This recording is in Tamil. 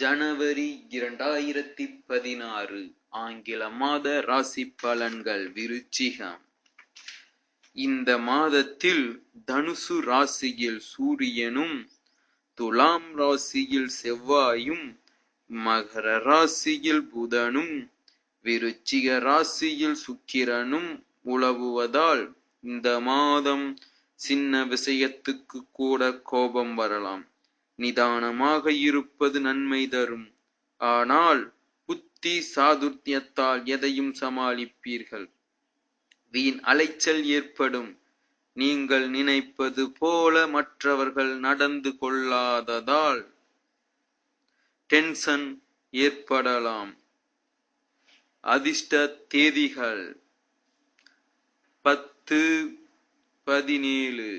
ஜனவரி 2016 ஆங்கில மாத ராசி பலன்கள். விருச்சிகம். இந்த மாதத்தில் தனுசு ராசியில் சூரியனும், துலாம் ராசியில் செவ்வாயும், மகர ராசியில் புதனும், விருச்சிக ராசியில் சுக்கிரனும் உலவுவதால் இந்த மாதம் சின்ன விஷயத்துக்கு கூட கோபம் வரலாம். நிதானமாக இருப்பது நன்மை தரும். ஆனால் புத்தி சாதுர்யத்தால் எதையும் சமாளிப்பீர்கள். வீண் அலைச்சல் ஏற்படும். நீங்கள் நினைப்பது போல மற்றவர்கள் நடந்து கொள்ளாததால் டென்ஷன் ஏற்படலாம். அதிர்ஷ்ட தேதிகள் 10, 17,